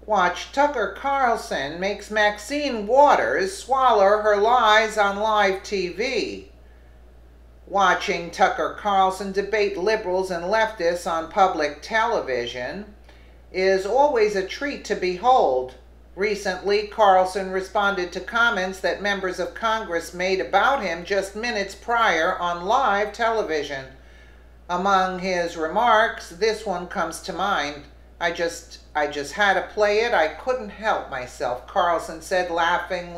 Watch Tucker Carlson makes Maxine Waters swallow her lies on live TV. Watching Tucker Carlson debate liberals and leftists on public television is always a treat to behold. Recently, Carlson responded to comments that members of Congress made about him just minutes prior on live television. Among his remarks, this one comes to mind. I just had to play it. I couldn't help myself, Carlson said, laughing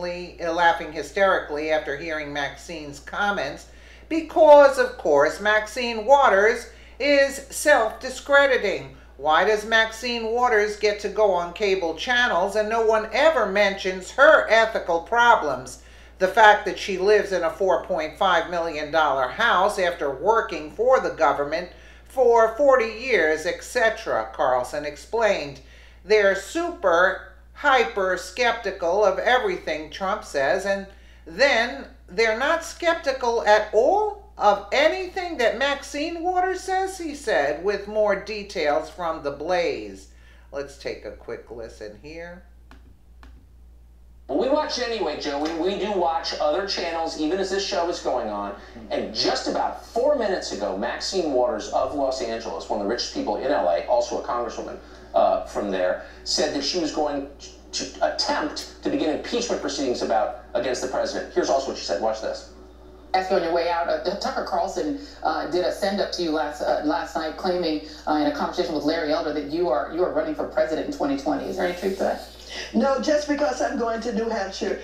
hysterically after hearing Maxine's comments, because, of course, Maxine Waters is self-discrediting. Why does Maxine Waters get to go on cable channels and no one ever mentions her ethical problems? The fact that she lives in a $4.5 million house after working for the government for 40 years, etc., Carlson explained. They're super hyper skeptical of everything Trump says, and then they're not skeptical at all of anything that Maxine Waters says, he said, with more details from The Blaze. Let's take a quick listen here. Well, we watch anyway, Joe. We do watch other channels, even as this show is going on. And just about 4 minutes ago, Maxine Waters of Los Angeles, one of the richest people in LA, also a congresswoman from there, said that she was going to attempt to begin impeachment proceedings against the president. Here's also what she said. Watch this. Ask you on your way out, Tucker Carlson did a send-up to you last night, claiming in a conversation with Larry Elder that you are running for president in 2020. Is there any truth to that? No, just because I'm going to New Hampshire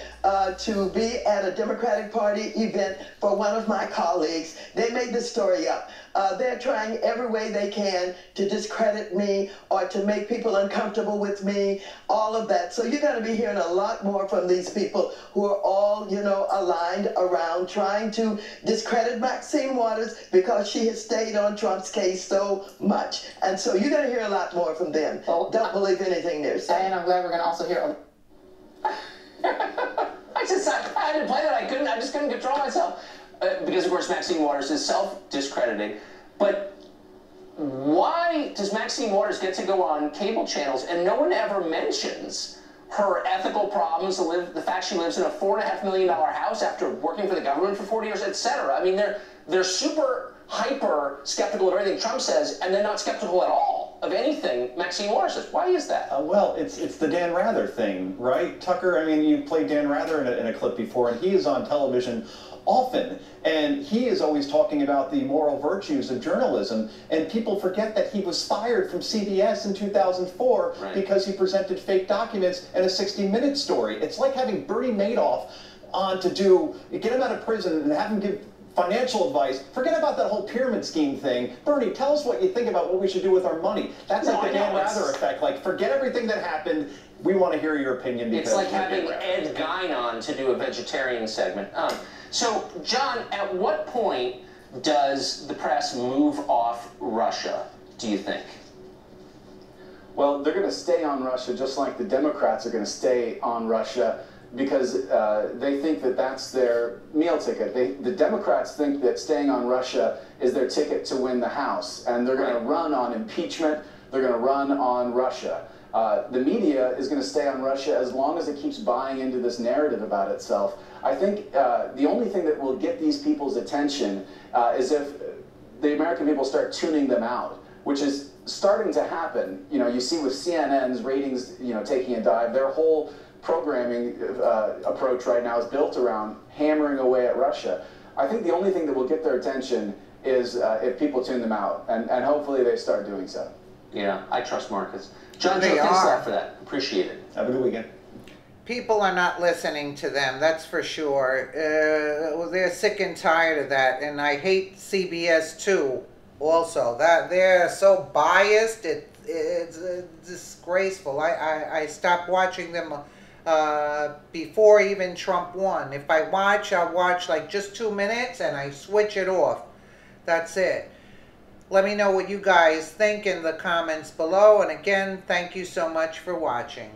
to be at a Democratic Party event for one of my colleagues, they made this story up. They're trying every way they can to discredit me or to make people uncomfortable with me, all of that. So you're going to be hearing a lot more from these people who are all, aligned around trying to discredit Maxine Waters because she has stayed on Trump's case so much. And so you're going to hear a lot more from them. Oh, don't believe anything they're saying. And I'm glad we're going to also hear... I had to play that. I just couldn't control myself. Because, of course, Maxine Waters is self-discrediting. But why does Maxine Waters get to go on cable channels and no one ever mentions her ethical problems, the fact she lives in a $4.5 million house after working for the government for 40 years, etc.? I mean, they're super hyper skeptical of everything Trump says, and they're not skeptical at all of anything Maxine Waters says. Why is that? Well, it's the Dan Rather thing, right? Tucker, I mean, you played Dan Rather in a clip before, and he is on television often, and he is always talking about the moral virtues of journalism, and people forget that he was fired from CBS in 2004 because he presented fake documents in a 60-minute story. It's like having Bernie Madoff on to get him out of prison and have him give financial advice. Forget about that whole pyramid scheme thing. Bernie, tell us what you think about what we should do with our money. That's like the Dan Rather effect. Like, forget everything that happened. We want to hear your opinion. Because it's like having Ed Gein on to do a vegetarian segment. So, John, at what point does the press move off Russia, do you think? Well, they're going to stay on Russia just like the Democrats are going to stay on Russia because they think that that's their meal ticket. The Democrats think that staying on Russia is their ticket to win the House, and they're going to run on impeachment, they're going to run on Russia. The media is going to stay on Russia as long as it keeps buying into this narrative about itself. I think the only thing that will get these people's attention is if the American people start tuning them out, which is starting to happen. You see with CNN's ratings, taking a dive. Their whole programming approach right now is built around hammering away at Russia. I think the only thing that will get their attention is if people tune them out, and hopefully they start doing so. Yeah, I trust Marcus. John, thanks a lot for that. Appreciate it. Have a good weekend. People are not listening to them, that's for sure. They're sick and tired of that, and I hate CBS too. Also, that they're so biased, it's disgraceful. I stopped watching them before even Trump won. If I watch, I'll watch like just 2 minutes and I switch it off. That's it. Let me know what you guys think in the comments below, and again, thank you so much for watching.